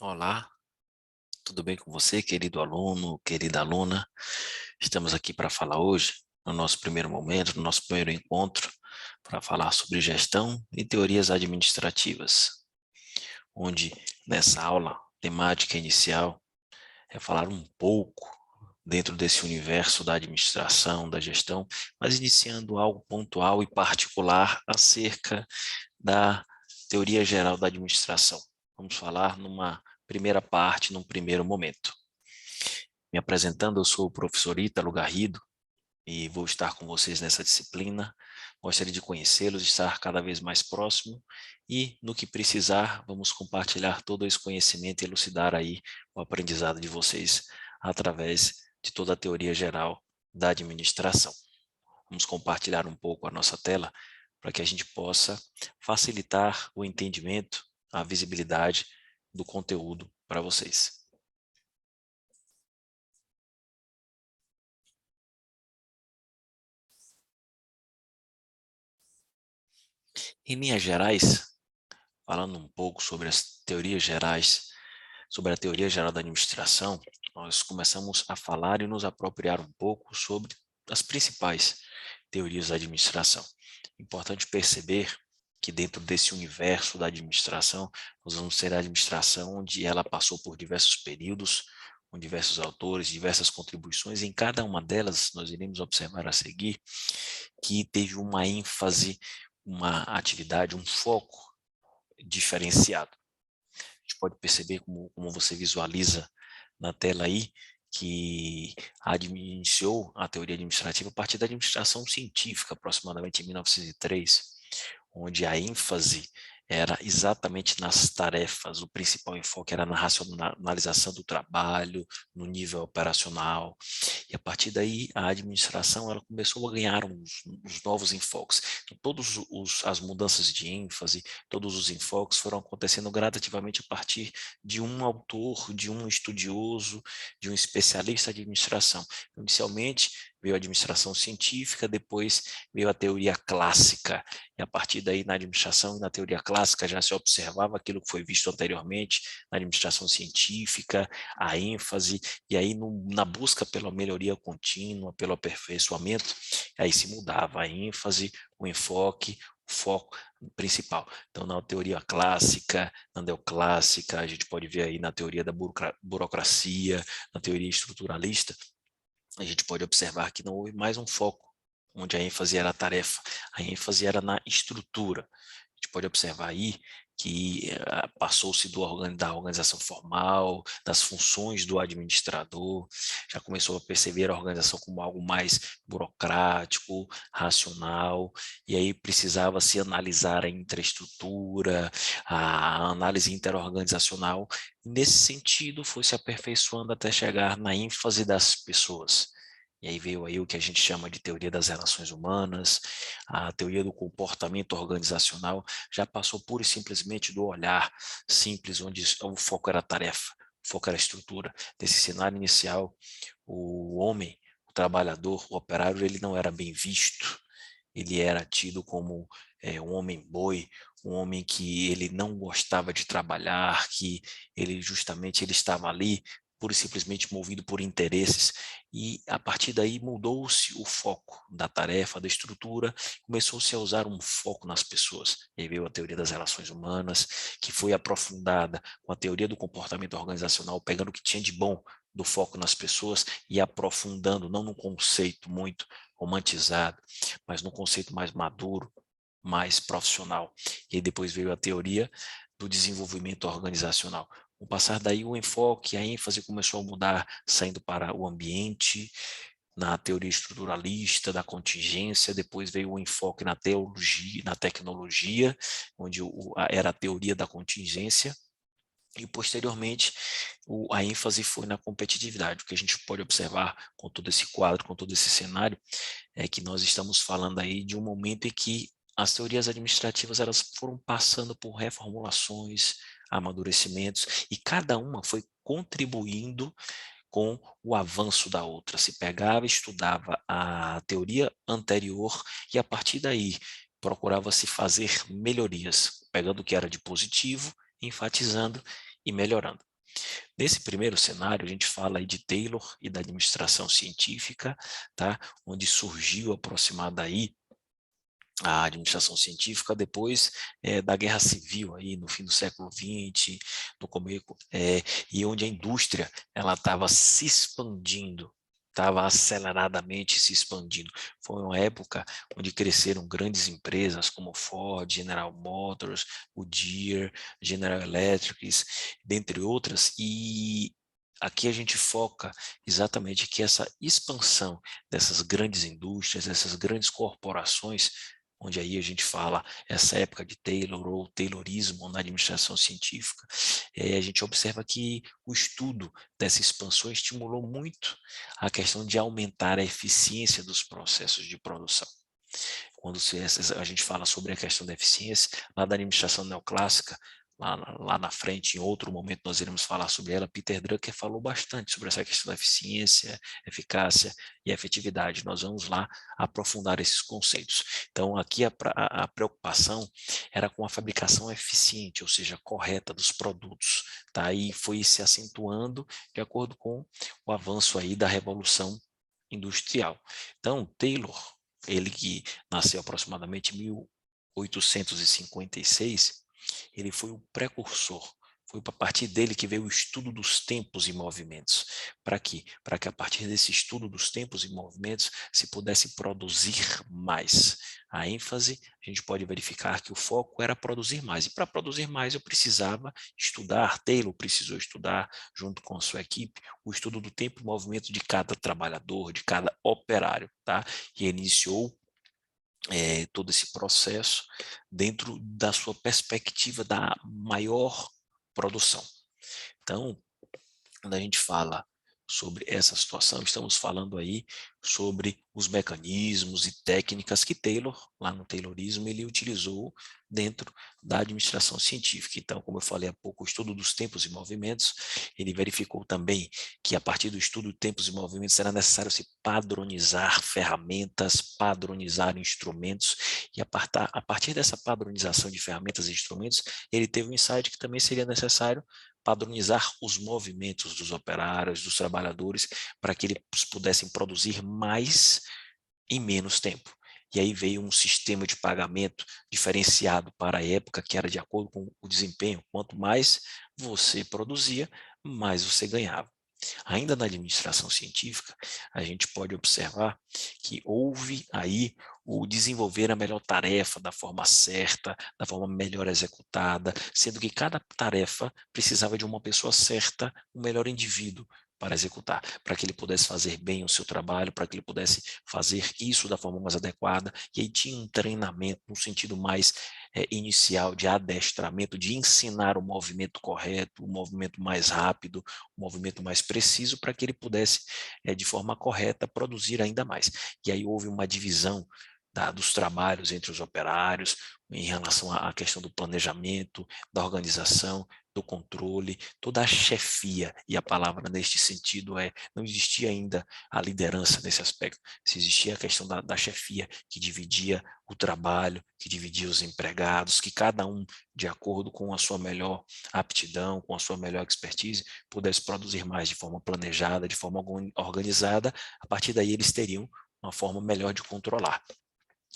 Olá, tudo bem com você, querido aluno, querida aluna? Estamos aqui para falar hoje, no nosso primeiro momento, no nosso primeiro encontro, para falar sobre gestão e teorias administrativas, onde nessa aula temática inicial é falar um pouco dentro desse universo da administração, da gestão, mas iniciando algo pontual e particular acerca da teoria geral da administração. Vamos falar numa primeira parte, num primeiro momento. Me apresentando, eu sou o professor Ítalo Garrido e vou estar com vocês nessa disciplina. Gostaria de conhecê-los, estar cada vez mais próximo e, no que precisar, vamos compartilhar todo esse conhecimento e elucidar aí o aprendizado de vocês através de toda a teoria geral da administração. Vamos compartilhar um pouco a nossa tela para que a gente possa facilitar o entendimento, a visibilidade do conteúdo para vocês. Em linhas gerais, falando um pouco sobre as teorias gerais, sobre a teoria geral da administração, nós começamos a falar e nos apropriar um pouco sobre as principais teorias da administração. Importante perceber que dentro desse universo da administração, nós vamos ter a administração onde ela passou por diversos períodos, com diversos autores, diversas contribuições, e em cada uma delas nós iremos observar a seguir que teve uma ênfase, uma atividade, um foco diferenciado. A gente pode perceber como você visualiza na tela aí, que iniciou a teoria administrativa a partir da administração científica, aproximadamente em 1903, onde a ênfase era exatamente nas tarefas, o principal enfoque era na racionalização do trabalho, no nível operacional, e a partir daí a administração ela começou a ganhar uns novos enfoques. Então, as mudanças de ênfase, todos os enfoques foram acontecendo gradativamente a partir de um autor, de um estudioso, de um especialista de administração. Inicialmente veio a administração científica, depois veio a teoria clássica, e a partir daí na administração e na teoria clássica já se observava aquilo que foi visto anteriormente na administração científica, a ênfase, e aí na busca pela melhoria contínua, pelo aperfeiçoamento, aí se mudava a ênfase, o enfoque, o foco principal. Então, na teoria clássica, na neoclássica, a gente pode ver aí na teoria da burocracia, na teoria estruturalista, a gente pode observar que não houve mais um foco, onde a ênfase era a tarefa, a ênfase era na estrutura. A gente pode observar aí que passou-se da organização formal, das funções do administrador, já começou a perceber a organização como algo mais burocrático, racional, e aí precisava se analisar a infraestrutura, a análise interorganizacional. Nesse sentido, foi se aperfeiçoando até chegar na ênfase das pessoas. E aí veio aí o que a gente chama de teoria das relações humanas, a teoria do comportamento organizacional, já passou pura e simplesmente do olhar simples, onde o foco era a tarefa, o foco era a estrutura. Desse cenário inicial, o homem, o trabalhador, o operário, ele não era bem visto, ele era tido como um homem boi, um homem que ele não gostava de trabalhar, que ele justamente ele estava ali pura e simplesmente movido por interesses, e a partir daí mudou-se o foco da tarefa, da estrutura, começou-se a usar um foco nas pessoas. E aí veio a teoria das relações humanas, que foi aprofundada com a teoria do comportamento organizacional, pegando o que tinha de bom do foco nas pessoas e aprofundando, não num conceito muito romantizado, mas num conceito mais maduro, mais profissional. E aí depois veio a teoria do desenvolvimento organizacional. Com o passar daí, o enfoque, a ênfase começou a mudar, saindo para o ambiente, na teoria estruturalista, da contingência, depois veio o enfoque na teologia, na tecnologia, onde era a teoria da contingência, e posteriormente a ênfase foi na competitividade. O que a gente pode observar com todo esse quadro, com todo esse cenário, é que nós estamos falando aí de um momento em que as teorias administrativas elas foram passando por reformulações, amadurecimentos, e cada uma foi contribuindo com o avanço da outra. Se pegava, estudava a teoria anterior e a partir daí procurava se fazer melhorias, pegando o que era de positivo, enfatizando e melhorando. Nesse primeiro cenário, a gente fala aí de Taylor e da administração científica, tá? Onde surgiu aproximada aí a administração científica depois da Guerra Civil, aí no fim do século XX, no começo, e onde a indústria ela estava se expandindo, estava aceleradamente se expandindo. Foi uma época onde cresceram grandes empresas como Ford, General Motors, Goodyear, General Electric, dentre outras, e aqui a gente foca exatamente que essa expansão dessas grandes indústrias, dessas grandes corporações, onde aí a gente fala essa época de Taylor ou Taylorismo na administração científica, a gente observa que o estudo dessa expansão estimulou muito a questão de aumentar a eficiência dos processos de produção. Quando a gente fala sobre a questão da eficiência, lá da administração neoclássica, lá na frente, em outro momento, nós iremos falar sobre ela. Peter Drucker falou bastante sobre essa questão da eficiência, eficácia e efetividade. Nós vamos lá aprofundar esses conceitos. Então, aqui a preocupação era com a fabricação eficiente, ou seja, correta dos produtos, tá? E foi se acentuando de acordo com o avanço aí da Revolução Industrial. Então, Taylor, ele que nasceu aproximadamente em 1856, ele foi o precursor. Foi a partir dele que veio o estudo dos tempos e movimentos. Para quê? Para que a partir desse estudo dos tempos e movimentos se pudesse produzir mais. A ênfase, a gente pode verificar que o foco era produzir mais. E para produzir mais eu precisava estudar, Taylor precisou estudar, junto com a sua equipe, o estudo do tempo e movimento de cada trabalhador, de cada operário. Tá? E iniciou todo esse processo dentro da sua perspectiva da maior produção. Então, quando a gente fala sobre essa situação, estamos falando aí sobre os mecanismos e técnicas que Taylor, lá no Taylorismo, ele utilizou dentro da administração científica. Então, como eu falei há pouco, o estudo dos tempos e movimentos, ele verificou também que a partir do estudo de tempos e movimentos era necessário se padronizar ferramentas, padronizar instrumentos, e a partir dessa padronização de ferramentas e instrumentos, ele teve um insight que também seria necessário padronizar os movimentos dos operários, dos trabalhadores, para que eles pudessem produzir mais em menos tempo. E aí veio um sistema de pagamento diferenciado para a época, que era de acordo com o desempenho. Quanto mais você produzia, mais você ganhava. Ainda na administração científica, a gente pode observar que houve aí o desenvolver a melhor tarefa da forma certa, da forma melhor executada, sendo que cada tarefa precisava de uma pessoa certa, um melhor indivíduo para executar, para que ele pudesse fazer bem o seu trabalho, para que ele pudesse fazer isso da forma mais adequada, e aí tinha um treinamento no sentido mais inicial de adestramento, de ensinar o movimento correto, o movimento mais rápido, o movimento mais preciso, para que ele pudesse, de forma correta, produzir ainda mais. E aí houve uma divisão dos trabalhos entre os operários, em relação à questão do planejamento, da organização, do controle, toda a chefia, e a palavra neste sentido não existia ainda a liderança nesse aspecto, se existia a questão da chefia, que dividia o trabalho, que dividia os empregados, que cada um, de acordo com a sua melhor aptidão, com a sua melhor expertise, pudesse produzir mais de forma planejada, de forma organizada. A partir daí eles teriam uma forma melhor de controlar.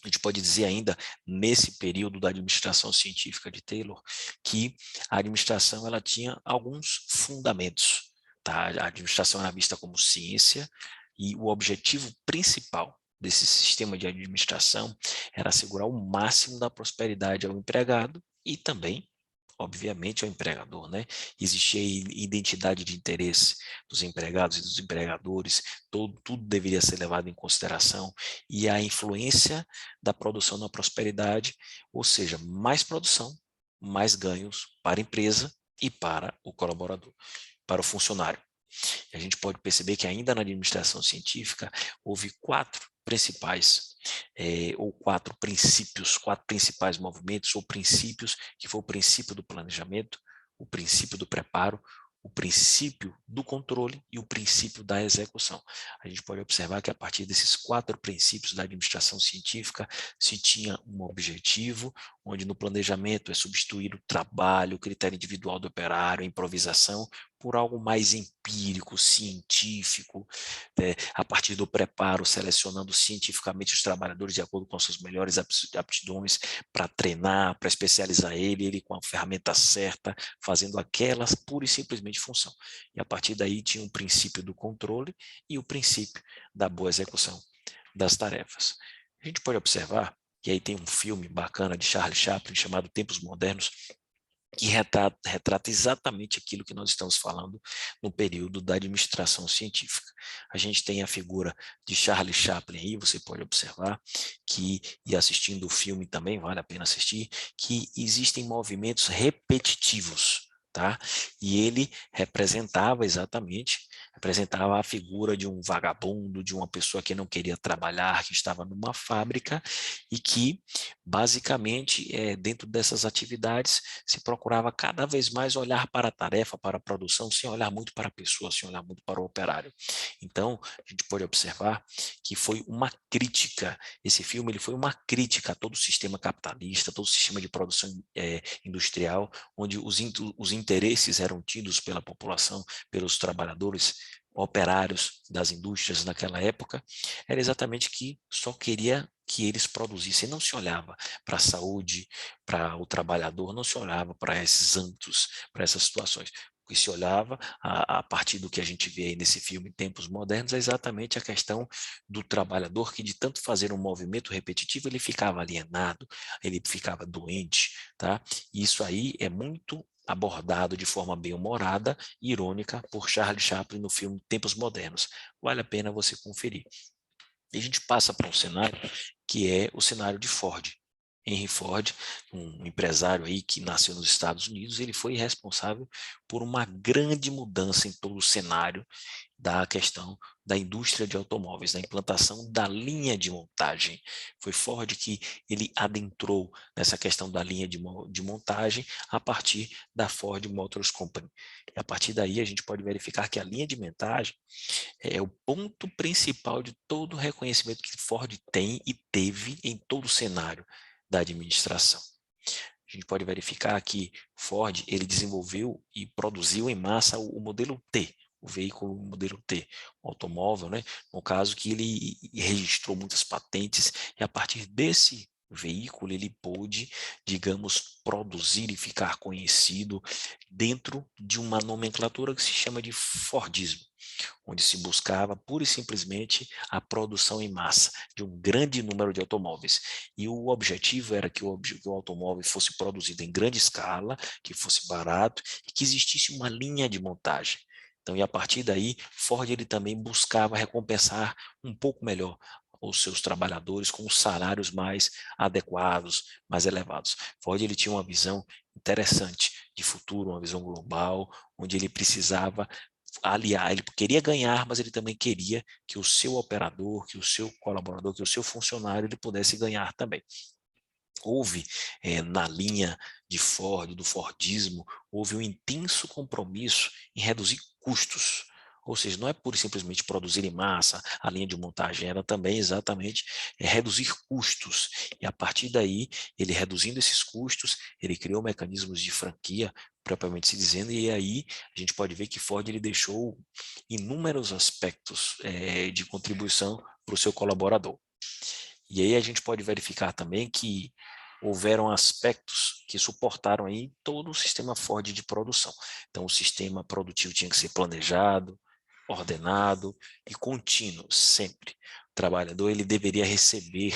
A gente pode dizer ainda, nesse período da administração científica de Taylor, que a administração ela tinha alguns fundamentos. Tá? A administração era vista como ciência, e o objetivo principal desse sistema de administração era assegurar o máximo da prosperidade ao empregado e também, obviamente, ao empregador, né? Existia identidade de interesse dos empregados e dos empregadores, tudo deveria ser levado em consideração, e a influência da produção na prosperidade, ou seja, mais produção, mais ganhos para a empresa e para o colaborador, para o funcionário. A gente pode perceber que ainda na administração científica houve quatro princípios, quatro principais movimentos ou princípios, que foi o princípio do planejamento, o princípio do preparo, o princípio do controle e o princípio da execução. A gente pode observar que a partir desses quatro princípios da administração científica se tinha um objetivo onde no planejamento é substituir o trabalho, o critério individual do operário, a improvisação, por algo mais empírico, científico, a partir do preparo, selecionando cientificamente os trabalhadores de acordo com suas melhores aptidões para treinar, para especializar ele com a ferramenta certa, fazendo aquelas pura e simplesmente função. E a partir daí tinha o princípio do controle e o princípio da boa execução das tarefas. A gente pode observar, e aí tem um filme bacana de Charlie Chaplin chamado Tempos Modernos, que retrata exatamente aquilo que nós estamos falando no período da administração científica. A gente tem a figura de Charlie Chaplin aí, você pode observar que, e assistindo o filme também, vale a pena assistir, que existem movimentos repetitivos, tá? E ele representava a figura de um vagabundo, de uma pessoa que não queria trabalhar, que estava numa fábrica e que, basicamente, dentro dessas atividades, se procurava cada vez mais olhar para a tarefa, para a produção, sem olhar muito para a pessoa, sem olhar muito para o operário. Então, a gente pode observar que foi uma crítica, esse filme ele foi uma crítica a todo o sistema capitalista, todo o sistema de produção industrial, onde os interesses eram tidos pela população, pelos trabalhadores, operários das indústrias naquela época, era exatamente que só queria que eles produzissem, não se olhava para a saúde, para o trabalhador, não se olhava para esses âmbitos, para essas situações. O que se olhava, a partir do que a gente vê aí nesse filme Tempos Modernos, é exatamente a questão do trabalhador que, de tanto fazer um movimento repetitivo, ele ficava alienado, ele ficava doente, tá? E isso aí é muito abordado de forma bem-humorada e irônica por Charlie Chaplin no filme Tempos Modernos. Vale a pena você conferir. E a gente passa para um cenário que é o cenário de Ford. Henry Ford, um empresário aí que nasceu nos Estados Unidos, ele foi responsável por uma grande mudança em todo o cenário da questão da indústria de automóveis, da implantação da linha de montagem. Foi Ford que ele adentrou nessa questão da linha de montagem a partir da Ford Motors Company. E a partir daí a gente pode verificar que a linha de montagem é o ponto principal de todo o reconhecimento que Ford tem e teve em todo o cenário da administração. A gente pode verificar que Ford ele desenvolveu e produziu em massa o modelo T, o veículo modelo T, o automóvel, né? No caso que ele registrou muitas patentes e a partir desse veículo ele pôde, digamos, produzir e ficar conhecido dentro de uma nomenclatura que se chama de Fordismo, onde se buscava pura e simplesmente a produção em massa de um grande número de automóveis. E o objetivo era que o automóvel fosse produzido em grande escala, que fosse barato e que existisse uma linha de montagem. Então, e a partir daí, Ford ele também buscava recompensar um pouco melhor os seus trabalhadores com os salários mais adequados, mais elevados. Ford ele tinha uma visão interessante de futuro, uma visão global, onde ele precisava aliar, ele queria ganhar, mas ele também queria que o seu operador, que o seu colaborador, que o seu funcionário, ele pudesse ganhar também. Houve, na linha de Ford, do Fordismo, houve um intenso compromisso em reduzir custos. Ou seja, não é pura e simplesmente produzir em massa, a linha de montagem era também exatamente reduzir custos. E a partir daí, ele reduzindo esses custos, ele criou mecanismos de franquia, propriamente se dizendo, e aí a gente pode ver que Ford ele deixou inúmeros aspectos de contribuição para o seu colaborador. E aí a gente pode verificar também que houveram aspectos que suportaram aí todo o sistema Ford de produção. Então, o sistema produtivo tinha que ser planejado, ordenado e contínuo, sempre. O trabalhador ele deveria receber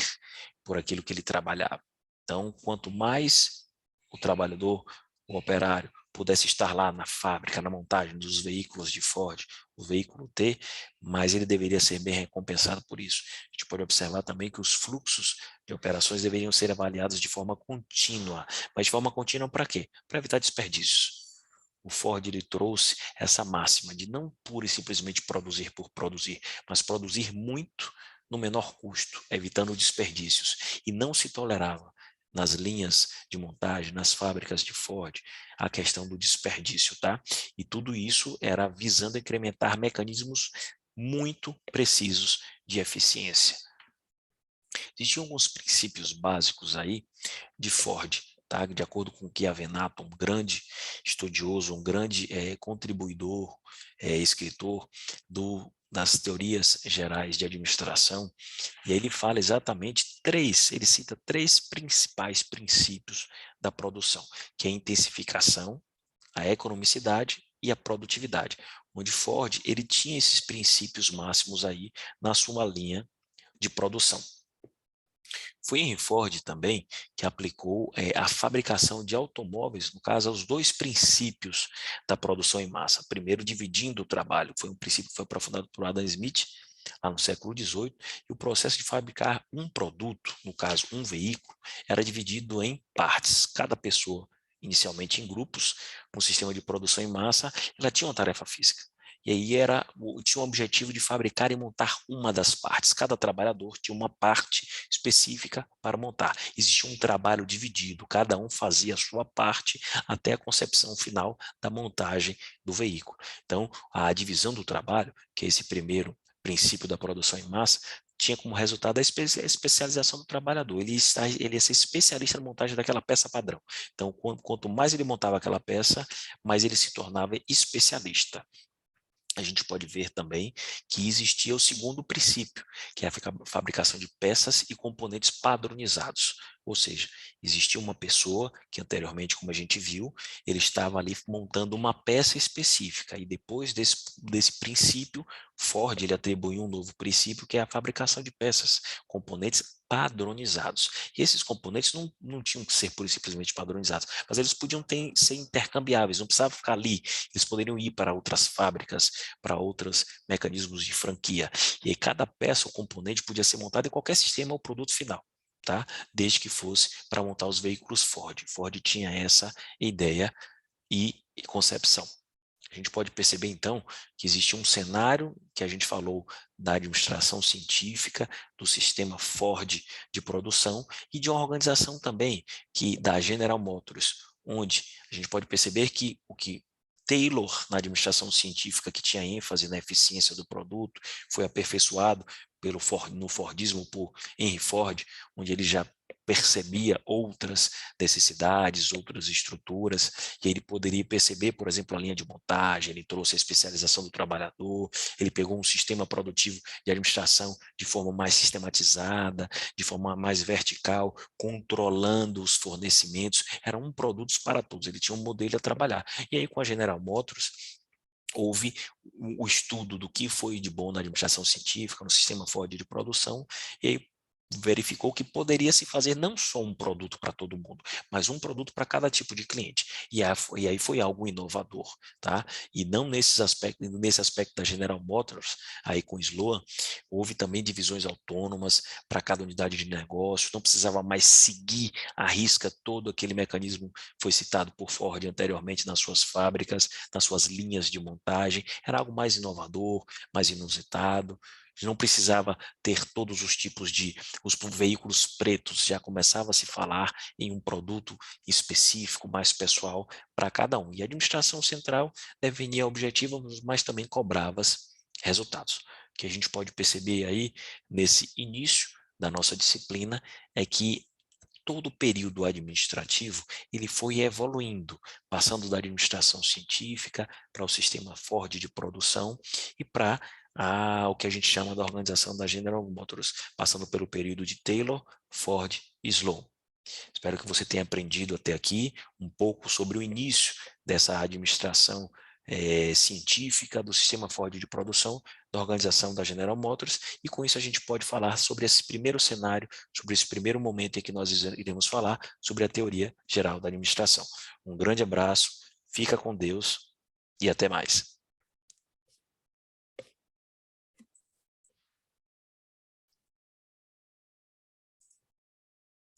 por aquilo que ele trabalhava. Então, quanto mais o trabalhador, o operário, pudesse estar lá na fábrica, na montagem dos veículos de Ford, o veículo T, mas ele deveria ser bem recompensado por isso. A gente pode observar também que os fluxos de operações deveriam ser avaliados de forma contínua. Mas de forma contínua para quê? Para evitar desperdícios. O Ford ele trouxe essa máxima de não pura e simplesmente produzir por produzir, mas produzir muito no menor custo, evitando desperdícios. E não se tolerava nas linhas de montagem, nas fábricas de Ford, a questão do desperdício, tá? E tudo isso era visando incrementar mecanismos muito precisos de eficiência. Existiam alguns princípios básicos aí de Ford, tá? De acordo com o que Avenato, um grande estudioso, um grande contribuidor, escritor das teorias gerais de administração, e aí ele fala exatamente ele cita três principais princípios da produção, que é a intensificação, a economicidade e a produtividade, onde Ford ele tinha esses princípios máximos aí na sua linha de produção. Foi Henry Ford também que aplicou a fabricação de automóveis, no caso, aos dois princípios da produção em massa. Primeiro, dividindo o trabalho, foi um princípio que foi aprofundado por Adam Smith, lá no século XVIII, e o processo de fabricar um produto, no caso, um veículo, era dividido em partes. Cada pessoa, inicialmente em grupos, no sistema de produção em massa, ela tinha uma tarefa física. E aí tinha o objetivo de fabricar e montar uma das partes. Cada trabalhador tinha uma parte específica para montar. Existia um trabalho dividido, cada um fazia a sua parte até a concepção final da montagem do veículo. Então, a divisão do trabalho, que é esse primeiro princípio da produção em massa, tinha como resultado a especialização do trabalhador. Ele ia ser especialista na montagem daquela peça padrão. Então, quanto mais ele montava aquela peça, mais ele se tornava especialista. A gente pode ver também que existia o segundo princípio, que é a fabricação de peças e componentes padronizados. Ou seja, existia uma pessoa que anteriormente, como a gente viu, ele estava ali montando uma peça específica e depois desse princípio, Ford ele atribuiu um novo princípio que é a fabricação de peças, componentes padronizados. E esses componentes não tinham que ser pura e simplesmente padronizados, mas eles podiam ser intercambiáveis, não precisava ficar ali, eles poderiam ir para outras fábricas, para outros mecanismos de franquia. E aí cada peça ou componente podia ser montada em qualquer sistema ou produto final, tá? Desde que fosse para montar os veículos Ford. Ford tinha essa ideia e concepção. A gente pode perceber, então, que existia um cenário que a gente falou da administração científica, do sistema Ford de produção e de uma organização também da General Motors, onde a gente pode perceber que o que Taylor, na administração científica, que tinha ênfase na eficiência do produto, foi aperfeiçoado no Fordismo por Henry Ford, onde ele já percebia outras necessidades, outras estruturas, e ele poderia perceber, por exemplo, a linha de montagem, ele trouxe a especialização do trabalhador, ele pegou um sistema produtivo de administração de forma mais sistematizada, de forma mais vertical, controlando os fornecimentos, eram produtos para todos, ele tinha um modelo a trabalhar. E aí com a General Motors, houve o estudo do que foi de bom na administração científica, no sistema Ford de produção, e aí verificou que poderia se fazer não só um produto para todo mundo, mas um produto para cada tipo de cliente. E aí foi algo inovador, tá? E não nesse aspecto da General Motors, aí com Sloan, houve também divisões autônomas para cada unidade de negócio, não precisava mais seguir à risca todo aquele mecanismo que foi citado por Ford anteriormente nas suas fábricas, nas suas linhas de montagem, era algo mais inovador, mais inusitado, não precisava ter todos os tipos os veículos pretos, já começava a se falar em um produto específico, mais pessoal para cada um. E a administração central definia objetivos, mas também cobrava resultados. O que a gente pode perceber aí nesse início da nossa disciplina é que todo o período administrativo ele foi evoluindo, passando da administração científica para o sistema Ford de produção e para o que a gente chama da organização da General Motors, passando pelo período de Taylor, Ford e Sloan. Espero que você tenha aprendido até aqui um pouco sobre o início dessa administração científica do sistema Ford de produção, da organização da General Motors, e com isso a gente pode falar sobre esse primeiro cenário, sobre esse primeiro momento em que nós iremos falar sobre a teoria geral da administração. Um grande abraço, fica com Deus e até mais.